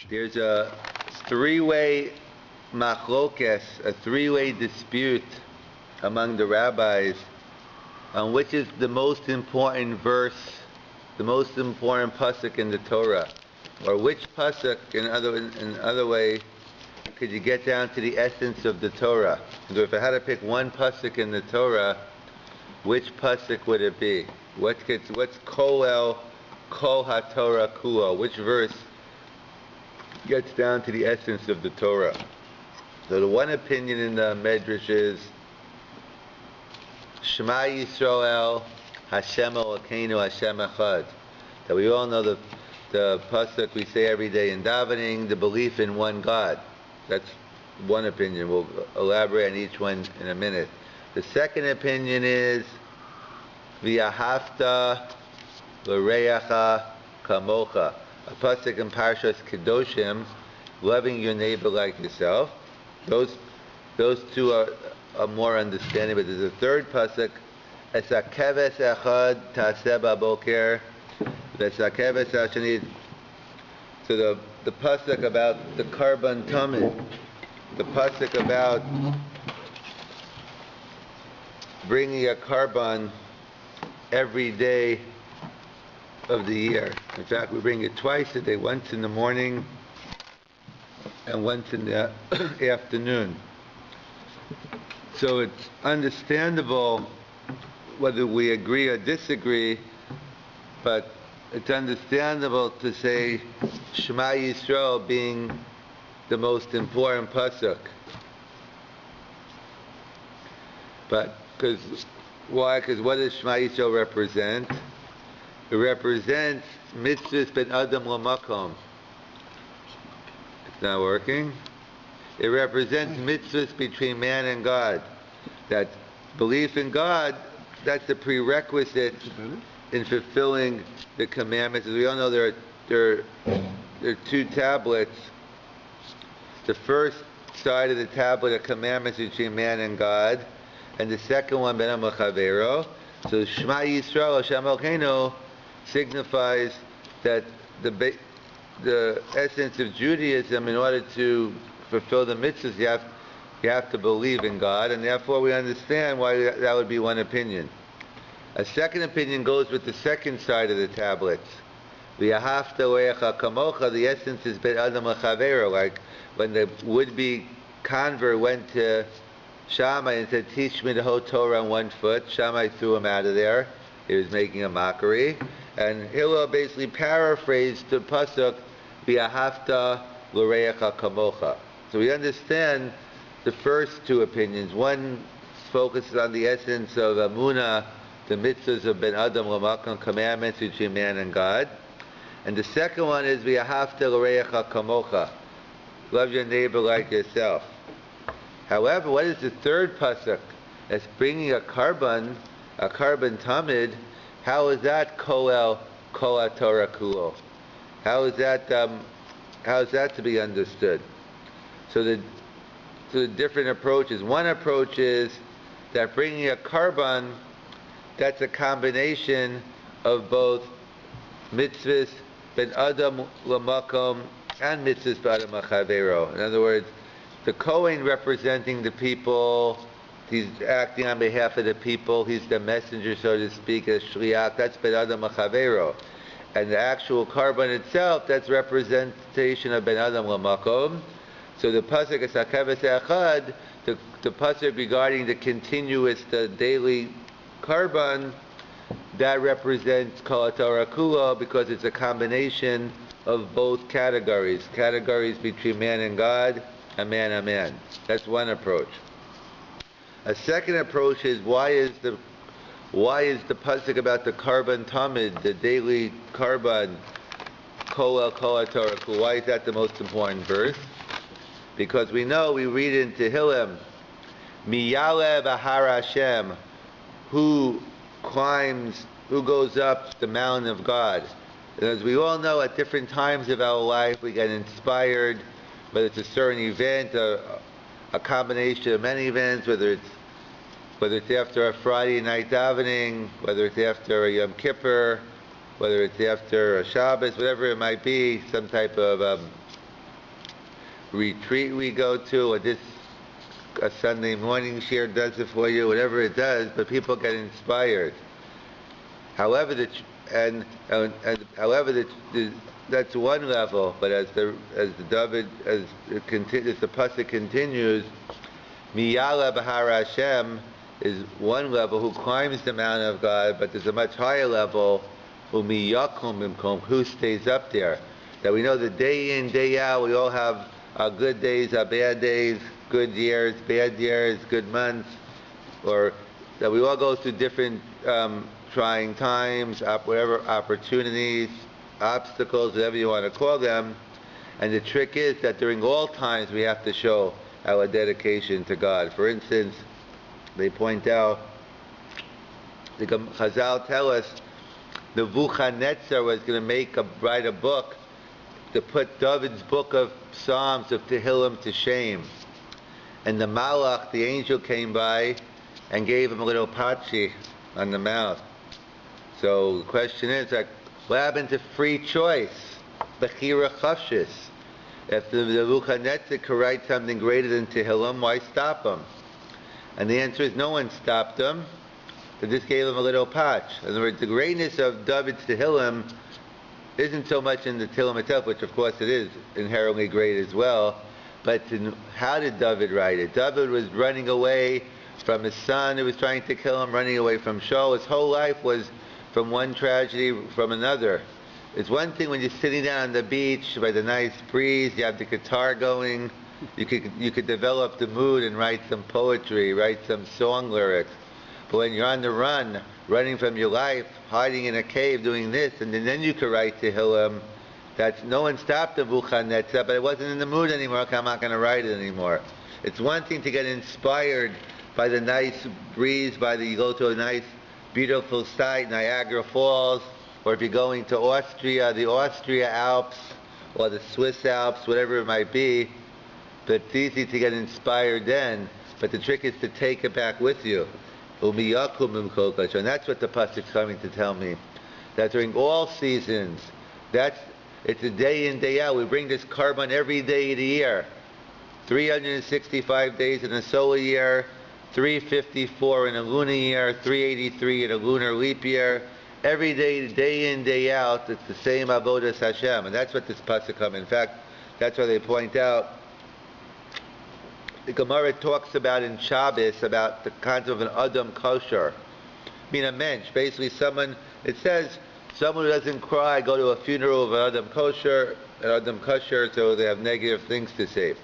There's a three-way machlokes, a three-way dispute among the rabbis on which is the most important verse, the most important pasuk in the Torah, or which pasuk, in other way, could you get down to the essence of the Torah? So if I had to pick one pasuk in the Torah, which pasuk would it be? What's Koel Kol HaTorah Kuo? Which verse gets down to the essence of the Torah? So the one opinion in the Medrash is Shema Yisrael Hashem Elokeinu Hashem Echad. That we all know the pasuk we say every day in davening, the belief in one God. That's one opinion. We'll elaborate on each one in a minute. The second opinion is V'ahavta l'reacha kamocha, a pasuk in Parshas Kedoshim, loving your neighbor like yourself. Those two are more understanding, but there's a third pasuk, Es hakeves echad taseh b'boker, Ves hakeves hashani. So the pasuk about the karban tamid, the pasuk about bringing a karban every day of the year. In fact, we bring it twice a day, once in the morning and once in the afternoon. So it's understandable whether we agree or disagree, but it's understandable to say Shema Yisrael being the most important pasuk. But why? Because what does Shema Yisrael represent? It represents mitzvahs ben adam l'makom. It's not working. It represents mitzvahs between man and God. That belief in God, that's a prerequisite in fulfilling the commandments. As we all know, there are two tablets. The first side of the tablet are commandments between man and God, and the second one, ben adam l'chavero. So Shema Yisrael Hashem Elokeinu signifies that the essence of Judaism, in order to fulfill the mitzvahs, you have to believe in God, and therefore we understand why that would be one opinion. A second opinion goes with the second side of the tablets. V'ahavta l'reacha kamocha, the essence is ben adam l'chavero, like when the would-be convert went to Shammai and said, teach me the whole Torah on one foot. Shammai threw him out of there. He was making a mockery. And Hillel basically paraphrased the pasuk, V'ahavta l'reacha kamocha. So we understand the first two opinions. One focuses on the essence of Amunah, the mitzvahs of Ben Adam l'makom, commandments between man and God. And the second one is V'ahavta l'reacha kamocha, love your neighbor like yourself. However, what is the third pasuk? That's bringing a karban tamid. How is that Koel Kol HaTorah Kulo? How is that to be understood? So the different approaches. One approach is that bringing a karban, that's a combination of both mitzvahs ben adam l'makom and mitzvahs ben adam l'chavero. In other words, the Kohen representing the people, he's acting on behalf of the people, he's the messenger, so to speak, as shliach, that's ben adam l'chavero. And the actual karban itself, that's representation of ben adam l'makom. So the pasuk is hakeves echad, the pasuk regarding the continuous, the daily karban, that represents Kol HaTorah Kulo, because it's a combination of both categories between man and God, and man and man. That's one approach. A second approach is why is the pasuk about the karban tamid, the daily karban, Koel Kol HaTorah Kulo, why is that the most important verse? Because we read in Tehillim, Miyale Bahar Hashem, who goes up the mountain of God. And as we all know, at different times of our life, we get inspired, whether it's a certain event, a combination of many events, whether it's after a Friday night davening, whether it's after a Yom Kippur, whether it's after a Shabbos, whatever it might be, some type of retreat we go to, or this a Sunday morning share does it for you, whatever it does, but people get inspired. However, that's one level. But as the pasuk continues, Miyala Bahar Hashem is one level, who climbs the mountain of God. But there's a much higher level, who stays up there. That we know that day in, day out, we all have our good days, our bad days, good years, bad years, good months, or that we all go through different trying times, whatever opportunities, obstacles, whatever you want to call them. And the trick is that during all times we have to show our dedication to God. For instance, they point out, the Chazal tell us, Nebuchadnezzar was going to write a book to put David's book of Psalms of Tehillim to shame. And the Malach, the angel, came by and gave him a little patchi on the mouth. So the question is, what happened to free choice? Bechira Chafshis. If the Nebuchadnezzar could write something greater than Tehillim, why stop him? And the answer is, no one stopped him. They just gave him a little patch. In other words, the greatness of David's Tehillim isn't so much in the Tehillim itself, which of course it is inherently great as well, but how did David write it? David was running away from his son who was trying to kill him, running away from Shaul. His whole life was from one tragedy from another. It's one thing when you're sitting down on the beach by the nice breeze, you have the guitar going, you could develop the mood and write some poetry, write some song lyrics. But when you're on the run, running from your life, hiding in a cave, doing this, and then you could write Tehillim. That's, no one stopped the Nebuchadnezzar, but it wasn't in the mood anymore. Okay, I'm not going to write it anymore. It's one thing to get inspired by the nice breeze, you go to a nice, beautiful site, Niagara Falls, or if you're going to Austria, the Austria Alps, or the Swiss Alps, whatever it might be. But it's easy to get inspired then, but the trick is to take it back with you. And that's what the pasuk's coming to tell me. That during all seasons, it's a day in, day out. We bring this carbon every day of the year. 365 days in a solar year, 354 in a lunar year, 383 in a lunar leap year. Every day in, day out, it's the same avodas Hashem. And that's what this pasuk comes. In fact, that's why they point out, the Gemara talks about in Shabbos about the concept of an Adam kosher. I mean a mensch, basically someone, it says, someone who doesn't cry, go to a funeral of an Adam kosher, so they have negative things to say.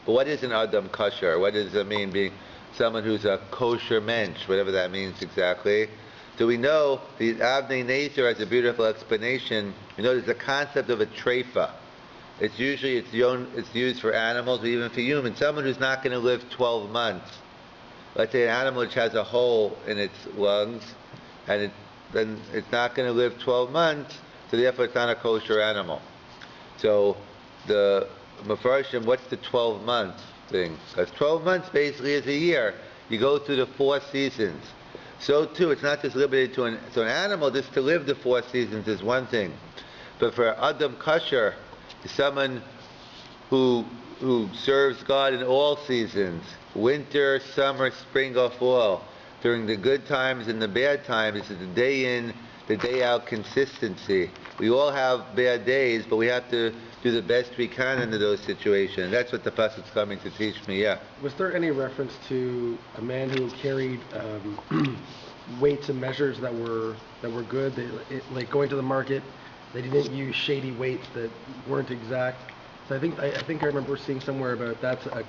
But what is an Adam kosher? What does it mean, being someone who's a kosher mensch, whatever that means exactly? So we know the Avnei Nezer has a beautiful explanation. You know, there's a concept of a treifa. It's usually it's used for animals, but even for humans. Someone who's not going to live 12 months. Let's say an animal which has a hole in its lungs, and then it's not going to live 12 months, so therefore it's not a kosher animal. So the Mefarshim, what's the 12 months thing? Because 12 months basically is a year. You go through the 4 seasons. So too, it's not just limited to an animal. Just to live the 4 seasons is one thing, but for Adam kosher, someone who serves God in all seasons, winter, summer, spring, or fall, during the good times and the bad times. It's the day in, the day out consistency. We all have bad days, but we have to do the best we can under those situations. That's what the pasuk's coming to teach me. Yeah. Was there any reference to a man who carried weights and measures that were good? Like going to the market, they didn't use shady weights that weren't exact. So I think I remember seeing somewhere about that's a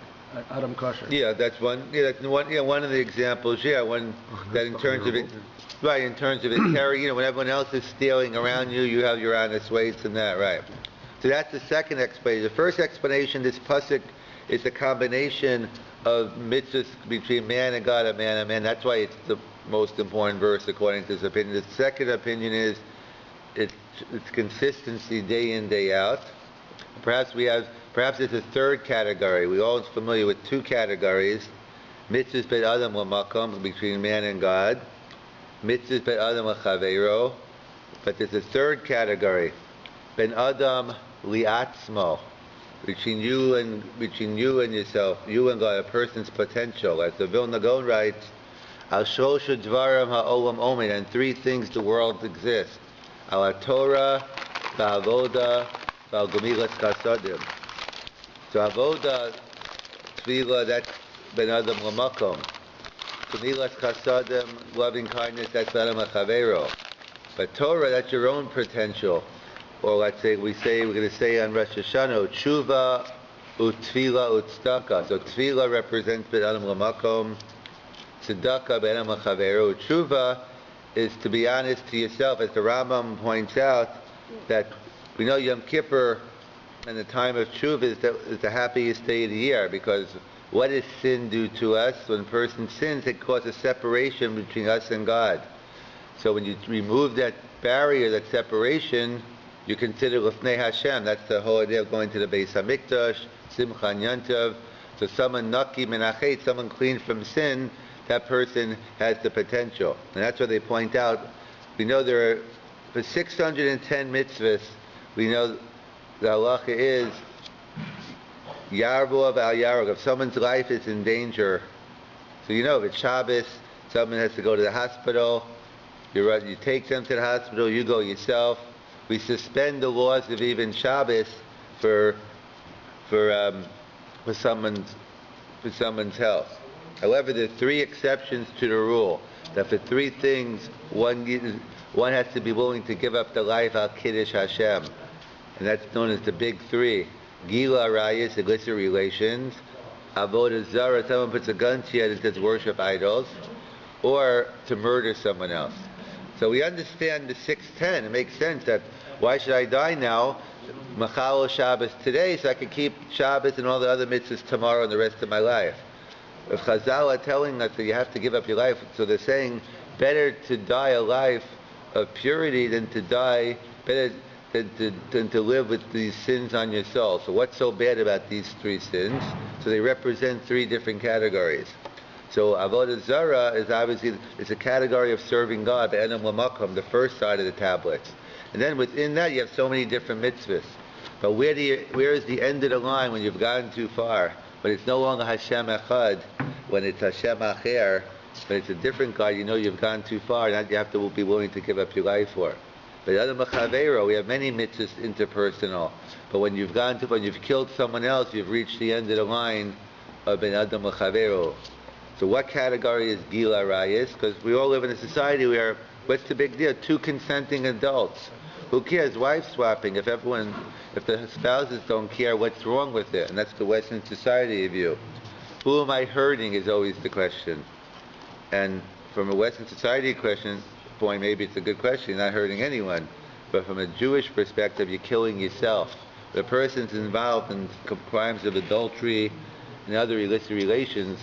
Adam kosher. Yeah, that's one. Yeah, that's one. Yeah, one of the examples. Yeah, one that in terms of it, right? In terms of it, carry. When everyone else is stealing around you, you have your honest weights and that, right? So that's the second explanation. The first explanation, this pasuk, is a combination of mitzvahs between man and God, and man and man. That's why it's the most important verse according to this opinion. The second opinion is it's consistency day in, day out. Perhaps it's a third category. We're all familiar with 2 categories. Mitzvahs bet adam l'makom, between man and God. Mitzvahs bet adam l'chaveiro. But there's a third category. Ben adam li'atzmo. between you and yourself, you and God, a person's potential. As the Vilna Gaon writes, Al Shosha Dvarim Ha'olam Omen, and three things the world exists: Al Torah, Avoda, Al Gemilas Chasadim. So Avoda, Tefillah, that's Ben Adam Lamakom. Gemilas Chasadim, loving kindness, that's Ben Adam Chavero. But Torah, that's your own potential. Or let's say, we're going to say on Rosh Hashanah, Tshuva, Utfila, Utstaka. So Tefillah represents Ben Adam Lamakom. Tzedakah, Ben Adam Chavero. Tshuva is to be honest to yourself. As the Rambam points out, that we know Yom Kippur and the time of Tshuva is the happiest day of the year, because what does sin do to us? When a person sins, it causes separation between us and God. So when you remove that barrier, that separation, you consider L'fnei Hashem. That's the whole idea of going to the Beis HaMikdash, Simcha and Yontiv. So someone naki min hachet, someone clean from sin, that person has the potential. And that's what they point out. We know there are, for 610 mitzvahs, we know the halacha is Yarbo of al Yarog. If someone's life is in danger, so you know, if it's Shabbos, someone has to go to the hospital, you take them to the hospital, you go yourself. We suspend the laws of even Shabbos for someone's health. However, there are three exceptions to the rule. That for three things, one has to be willing to give up the life al Kiddush Hashem, and that's known as the big three: Gila Arayis, illicit relations; Avodah Zarah, someone puts a gun to you and says worship idols; or to murder someone else. So we understand the 610. It makes sense that why should I die now? Machal Shabbos today, so I can keep Shabbos and all the other mitzvahs tomorrow and the rest of my life. If Chazal are telling us that you have to give up your life, so they're saying better to die a life of purity than to die, better than to live with these sins on your soul. So what's so bad about these three sins? So they represent three different categories. So Avodah Zarah is obviously, it's a category of serving God, the Enam Lamakom, the first side of the tablets. And then within that you have so many different mitzvahs. But where is the end of the line when you've gone too far? When it's no longer Hashem Echad, when it's Hashem Acher, when it's a different God, you know you've gone too far, and you have to be willing to give up your life for. But Adam Chavero, we have many mitzvahs interpersonal. But when you've gone too far, when you've killed someone else, you've reached the end of the line of Ben Adam Chavero. So what category is Gila Rayis? Because we all live in a society where, what's the big deal? Two consenting adults. Who cares? Wife swapping. If the spouses don't care, what's wrong with it? And that's the Western society view. Who am I hurting is always the question. And from a Western society point, maybe it's a good question. You're not hurting anyone. But from a Jewish perspective, you're killing yourself. If a person's involved in crimes of adultery and other illicit relations,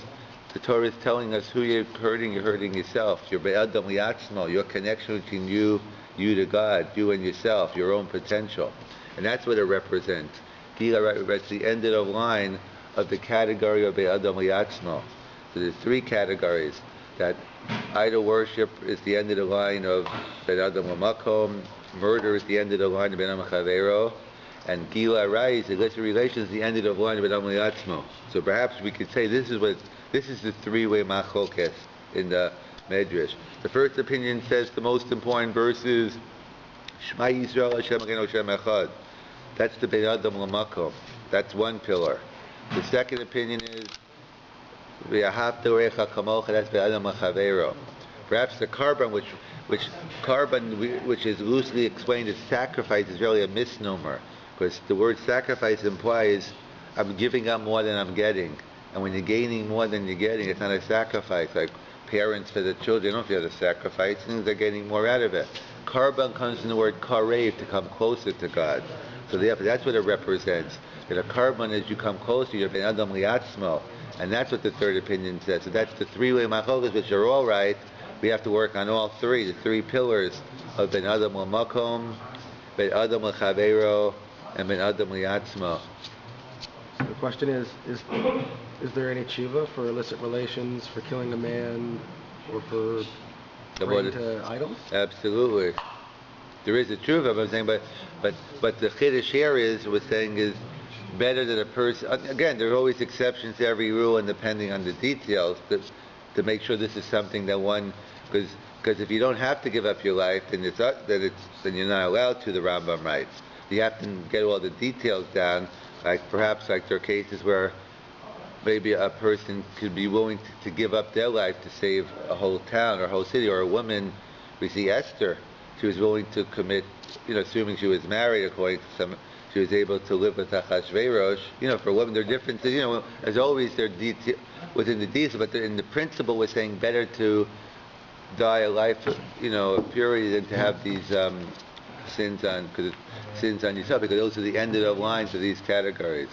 the Torah is telling us who you're hurting yourself. Your be'adam li'atzmo, your connection between you to God, you and yourself, your own potential. And that's what it represents. That's the end of the line of the category of be'adam li'atzmo. So there's three categories. That idol worship is the end of the line of be'adam lamakom, murder is the end of the line of be'adam chavero, and gila rayis, illicit relations, is the end of the line of be'adam li'atzmo. So perhaps we could say this is the three-way machlokes in the Medrash. The first opinion says the most important verse is Shema Yisrael Hashem Eloheinu Hashem Echad. That's the Ben Adam Lamakom. That's one pillar. The second opinion is V'ahavta Orecha Kamocha. That's Ben Adam Chavero. Perhaps the carbon, which is loosely explained as sacrifice, is really a misnomer, because the word sacrifice implies I'm giving up more than I'm getting. And when you're gaining more than you're getting, it's not a sacrifice. Like parents for the children, don't feel the sacrifice, things they're getting more out of it. Karban comes from the word karev, to come closer to God. So therefore, that's what it represents. That a karban is you come closer, you're ben adam liatzmo. And that's what the third opinion says. So that's the three-way machlokes, which are all right. We have to work on all three, the three pillars of ben adam l'makom, ben adam l'chavero, and ben adam liatzmo. The question is there any tshuva for illicit relations, for killing a man, or for praying to idols? Absolutely. There is a tshuva, but I'm saying, but the chiddush here is better that a person, again, there are always exceptions to every rule and depending on the details, to make sure this is something that one, because if you don't have to give up your life, then then you're not allowed to, the Rambam writes. You have to get all the details down, perhaps there are cases where maybe a person could be willing to give up their life to save a whole town or a whole city, or a woman, we see Esther, she was willing to commit, assuming she was married, according to some, she was able to live with Achashverosh. For women, there are differences, as always, they're within the detail, but in the principle, we're saying better to die a life, of purity than to have these sins on yourself, because those are the end of the lines of these categories.